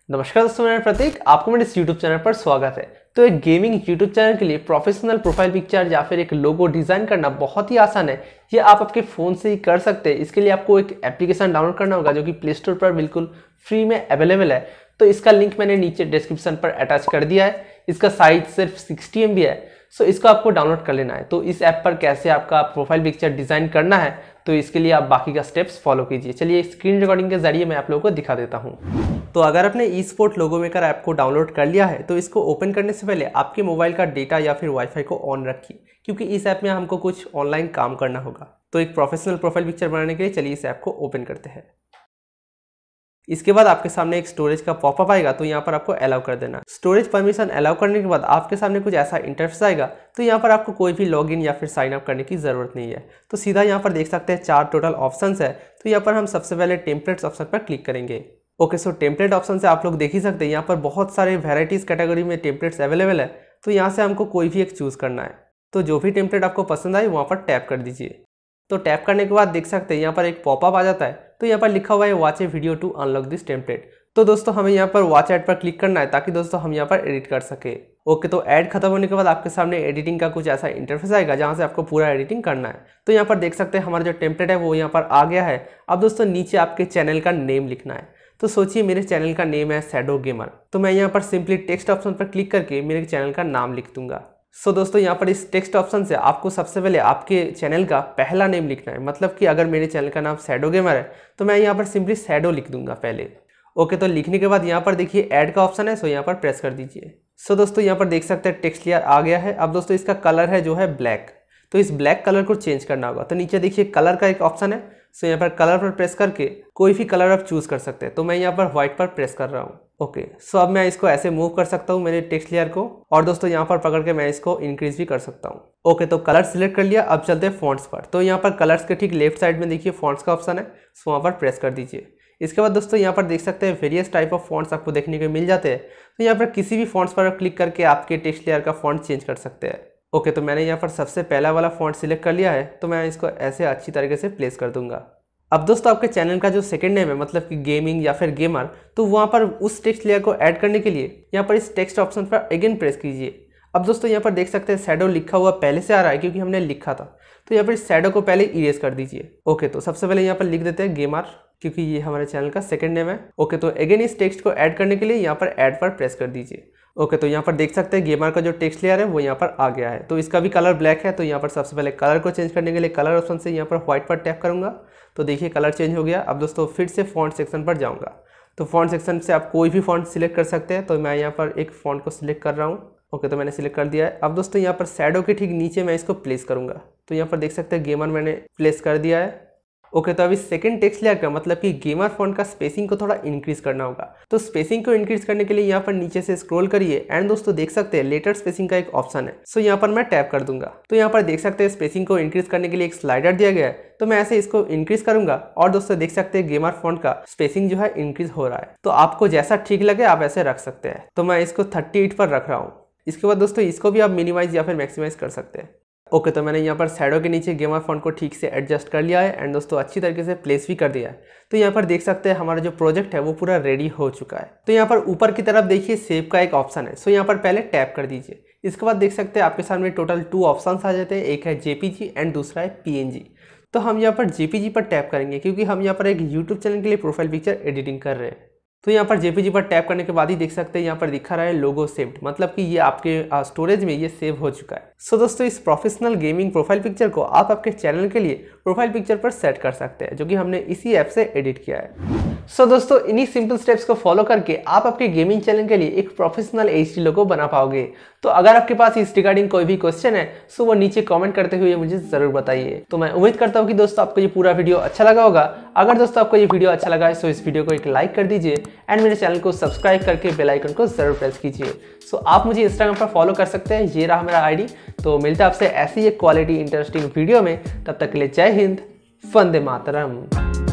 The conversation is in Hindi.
नमस्कार दोस्तों, मैं प्रतीक, आपको मेरे इस YouTube चैनल पर स्वागत है। तो एक गेमिंग YouTube चैनल के लिए प्रोफेशनल प्रोफाइल पिक्चर या फिर एक लोगो डिज़ाइन करना बहुत ही आसान है। ये आप आपके फ़ोन से ही कर सकते हैं। इसके लिए आपको एक एप्लीकेशन डाउनलोड करना होगा जो कि प्ले स्टोर पर बिल्कुल फ्री में अवेलेबल है। तो इसका लिंक मैंने नीचे डिस्क्रिप्शन पर अटैच कर दिया है। इसका साइज सिर्फ 60 MB है, सो इसको आपको डाउनलोड कर लेना है। तो इस ऐप पर कैसे आपका प्रोफाइल पिक्चर डिज़ाइन करना है, तो इसके लिए आप बाकी का स्टेप्स फॉलो कीजिए। चलिए स्क्रीन रिकॉर्डिंग के जरिए मैं आप लोगों को दिखा देता हूँ। तो अगर आपने ई स्पोर्ट लोगो मेकर ऐप को डाउनलोड कर लिया है तो इसको ओपन करने से पहले आपके मोबाइल का डेटा या फिर वाईफाई को ऑन रखिए, क्योंकि इस ऐप में हमको कुछ ऑनलाइन काम करना होगा। तो एक प्रोफेशनल प्रोफाइल पिक्चर बनाने के लिए चलिए इस ऐप को ओपन करते हैं। इसके बाद आपके सामने एक स्टोरेज का पॉपअप आएगा, तो यहाँ पर आपको अलाउ कर देना। स्टोरेज परमिशन अलाउ करने के बाद आपके सामने कुछ ऐसा इंटरफेस आएगा। तो यहाँ पर आपको कोई भी लॉगिन या फिर साइन अप करने की ज़रूरत नहीं है। तो सीधा यहाँ पर देख सकते हैं 4 टोटल ऑप्शंस है। तो यहाँ पर हम सबसे पहले टेम्पलेट्स ऑप्शन पर क्लिक करेंगे। ओके, सो टेम्पलेट ऑप्शन से आप लोग देख ही सकते हैं यहाँ पर बहुत सारे वेराइटीज़ कैटेगरी में टेम्पलेट्स अवेलेबल है। तो यहाँ से हमको कोई भी एक चूज़ करना है। तो जो भी टेम्पलेट आपको पसंद आए वहाँ पर टैप कर दीजिए। तो टैप करने के बाद देख सकते हैं यहाँ पर एक पॉपअप आ जाता है। तो यहाँ पर लिखा हुआ है watch a video to unlock this template. तो दोस्तों हमें यहाँ पर वॉच ऐड पर क्लिक करना है ताकि दोस्तों हम यहाँ पर एडिट कर सके। ओके, तो ऐड खत्म होने के बाद आपके सामने एडिटिंग का कुछ ऐसा इंटरफेस आएगा जहाँ से आपको पूरा एडिटिंग करना है। तो यहाँ पर देख सकते हैं हमारा जो टेम्पलेट है वो यहाँ पर आ गया है। अब दोस्तों नीचे आपके चैनल का नेम लिखना है। तो सोचिए मेरे चैनल का नेम है शैडो गेमर। तो मैं यहाँ पर सिंपली टेक्स्ट ऑप्शन पर क्लिक करके मेरे चैनल का नाम लिख दूंगा। सो दोस्तों यहाँ पर इस टेक्स्ट ऑप्शन से आपको सबसे पहले आपके चैनल का पहला नेम लिखना है। मतलब कि अगर मेरे चैनल का नाम शैडो गेमर है तो मैं यहाँ पर सिंपली शैडो लिख दूंगा पहले। ओके, तो लिखने के बाद यहाँ पर देखिए ऐड का ऑप्शन है, सो यहाँ पर प्रेस कर दीजिए। सो दोस्तों यहाँ पर देख सकते हैं टेक्स्ट लेयर आ गया है। अब दोस्तों इसका कलर है जो है ब्लैक। तो इस ब्लैक कलर को चेंज करना होगा। तो नीचे देखिए कलर का एक ऑप्शन है। सो यहाँ पर कलर पर प्रेस करके कोई भी कलर आप चूज कर सकते हैं। तो मैं यहाँ पर व्हाइट पर प्रेस कर रहा हूँ। ओके, सो अब मैं इसको ऐसे मूव कर सकता हूँ मेरे टेक्स्ट लेयर को, और दोस्तों यहाँ पर पकड़ के मैं इसको इंक्रीज भी कर सकता हूँ। ओके, तो कलर सिलेक्ट कर लिया। अब चलते हैं फॉन्ट्स पर। तो यहाँ पर कलर्स के ठीक लेफ्ट साइड में देखिए फॉन्ट्स का ऑप्शन है, सो वहाँ पर प्रेस कर दीजिए। इसके बाद दोस्तों यहाँ पर देख सकते हैं वेरियस टाइप ऑफ फॉन्ट्स आपको देखने को मिल जाते हैं। तो यहाँ पर किसी भी फॉन्ट्स पर क्लिक करके आपके टेक्स्ट लेयर का फॉन्ट चेंज कर सकते हैं। ओके, तो मैंने यहाँ पर सबसे पहला वाला फॉन्ट सिलेक्ट कर लिया है। तो मैं इसको ऐसे अच्छी तरीके से प्लेस कर दूंगा। अब दोस्तों आपके चैनल का जो सेकंड नेम है, मतलब कि गेमिंग या फिर गेमर, तो वहाँ पर उस टेक्स्ट लेयर को ऐड करने के लिए यहाँ पर इस टेक्स्ट ऑप्शन पर अगेन प्रेस कीजिए। अब दोस्तों यहाँ पर देख सकते हैं शैडो लिखा हुआ पहले से आ रहा है क्योंकि हमने लिखा था। तो यहाँ पर इस शैडो को पहले इरेज कर दीजिए। ओके, तो सबसे पहले यहाँ पर लिख देते हैं गेमर, क्योंकि ये हमारे चैनल का सेकंड नेम है। ओके, तो अगेन इस टेक्स्ट को ऐड करने के लिए यहाँ पर ऐड पर प्रेस कर दीजिए। ओके, तो यहाँ पर देख सकते हैं गेमर का जो टेक्स्ट लेयर है वो यहाँ पर आ गया है। तो इसका भी कलर ब्लैक है। तो यहाँ पर सबसे पहले कलर को चेंज करने के लिए कलर ऑप्शन से यहाँ पर व्हाइट पर टैप करूँगा। तो देखिए कलर चेंज हो गया। अब दोस्तों फिर से फॉन्ट सेक्शन पर जाऊँगा। तो फॉन्ट सेक्शन से आप कोई भी फॉन्ट सिलेक्ट कर सकते हैं। तो मैं यहाँ पर एक फॉन्ट को सिलेक्ट कर रहा हूँ। ओके, तो मैंने सिलेक्ट कर दिया है। अब दोस्तों यहाँ पर शैडो के ठीक नीचे मैं इसको प्लेस करूँगा। तो यहाँ पर देख सकते हैं गेमर मैंने प्लेस कर दिया है। ओके, तो अभी सेकंड टेक्स्ट लेयर का मतलब कि गेमर फॉन्ट का स्पेसिंग को थोड़ा इंक्रीज करना होगा। तो स्पेसिंग को इंक्रीज करने के लिए यहाँ पर नीचे से स्क्रॉल करिए एंड दोस्तों देख सकते हैं लेटर स्पेसिंग का एक ऑप्शन है। सो यहाँ पर मैं टैप कर दूंगा। तो यहाँ पर देख सकते हैं स्पेसिंग को इंक्रीज करने के लिए एक स्लाइडर दिया गया है। तो मैं ऐसे इसको इंक्रीज करूंगा और दोस्तों देख सकते हैं गेमर फॉन्ट का स्पेसिंग जो है इंक्रीज हो रहा है। तो आपको जैसा ठीक लगे आप ऐसे रख सकते हैं। तो मैं इसको 38 पर रख रहा हूँ। इसके बाद दोस्तों इसको भी आप मिनिमाइज या फिर मैक्सिमाइज कर सकते हैं। ओके, तो मैंने यहाँ पर शैडो के नीचे गेमर फॉन्ट को ठीक से एडजस्ट कर लिया है एंड दोस्तों अच्छी तरीके से प्लेस भी कर दिया है। तो यहाँ पर देख सकते हैं हमारा जो प्रोजेक्ट है वो पूरा रेडी हो चुका है। तो यहाँ पर ऊपर की तरफ देखिए सेव का एक ऑप्शन है। सो यहाँ पर पहले टैप कर दीजिए। इसके बाद देख सकते हैं आपके सामने टोटल 2 ऑप्शंस आ जाते हैं। एक है जेपीजी एंड दूसरा है पीएनजी। तो हम यहाँ पर जेपीजी पर टैप करेंगे क्योंकि हम यहाँ पर एक यूट्यूब चैनल के लिए प्रोफाइल पिक्चर एडिटिंग कर रहे हैं। तो यहाँ पर जेपीजी पर टैप करने के बाद ही देख सकते हैं यहाँ पर दिखा रहा है लोगो सेव्ड, मतलब कि ये आपके स्टोरेज में ये सेव हो चुका है। सो दोस्तों इस प्रोफेशनल गेमिंग प्रोफाइल पिक्चर को आप आपके चैनल के लिए प्रोफाइल पिक्चर पर सेट कर सकते हैं, जो कि हमने इसी ऐप से एडिट किया है। सो दोस्तों इन्हीं सिंपल स्टेप्स को फॉलो करके आप आपके गेमिंग चैनल के लिए एक प्रोफेशनल एचडी लोगो बना पाओगे। तो अगर आपके पास इस रिगार्डिंग कोई भी क्वेश्चन है सो वो नीचे कमेंट करते हुए मुझे जरूर बताइए। तो मैं उम्मीद करता हूँ कि दोस्तों आपको ये पूरा वीडियो अच्छा लगा होगा। अगर दोस्तों आपको ये वीडियो अच्छा लगा है तो इस वीडियो को एक लाइक कर दीजिए एंड मेरे चैनल को सब्सक्राइब करके बेल आइकन को जरूर प्रेस कीजिए। सो आप मुझे इंस्टाग्राम पर फॉलो कर सकते हैं, ये रहा मेरा आईडी। तो मिलता है आपसे ऐसी एक क्वालिटी इंटरेस्टिंग वीडियो में। तब तक के लिए जय हिंद, वंदे मातरम।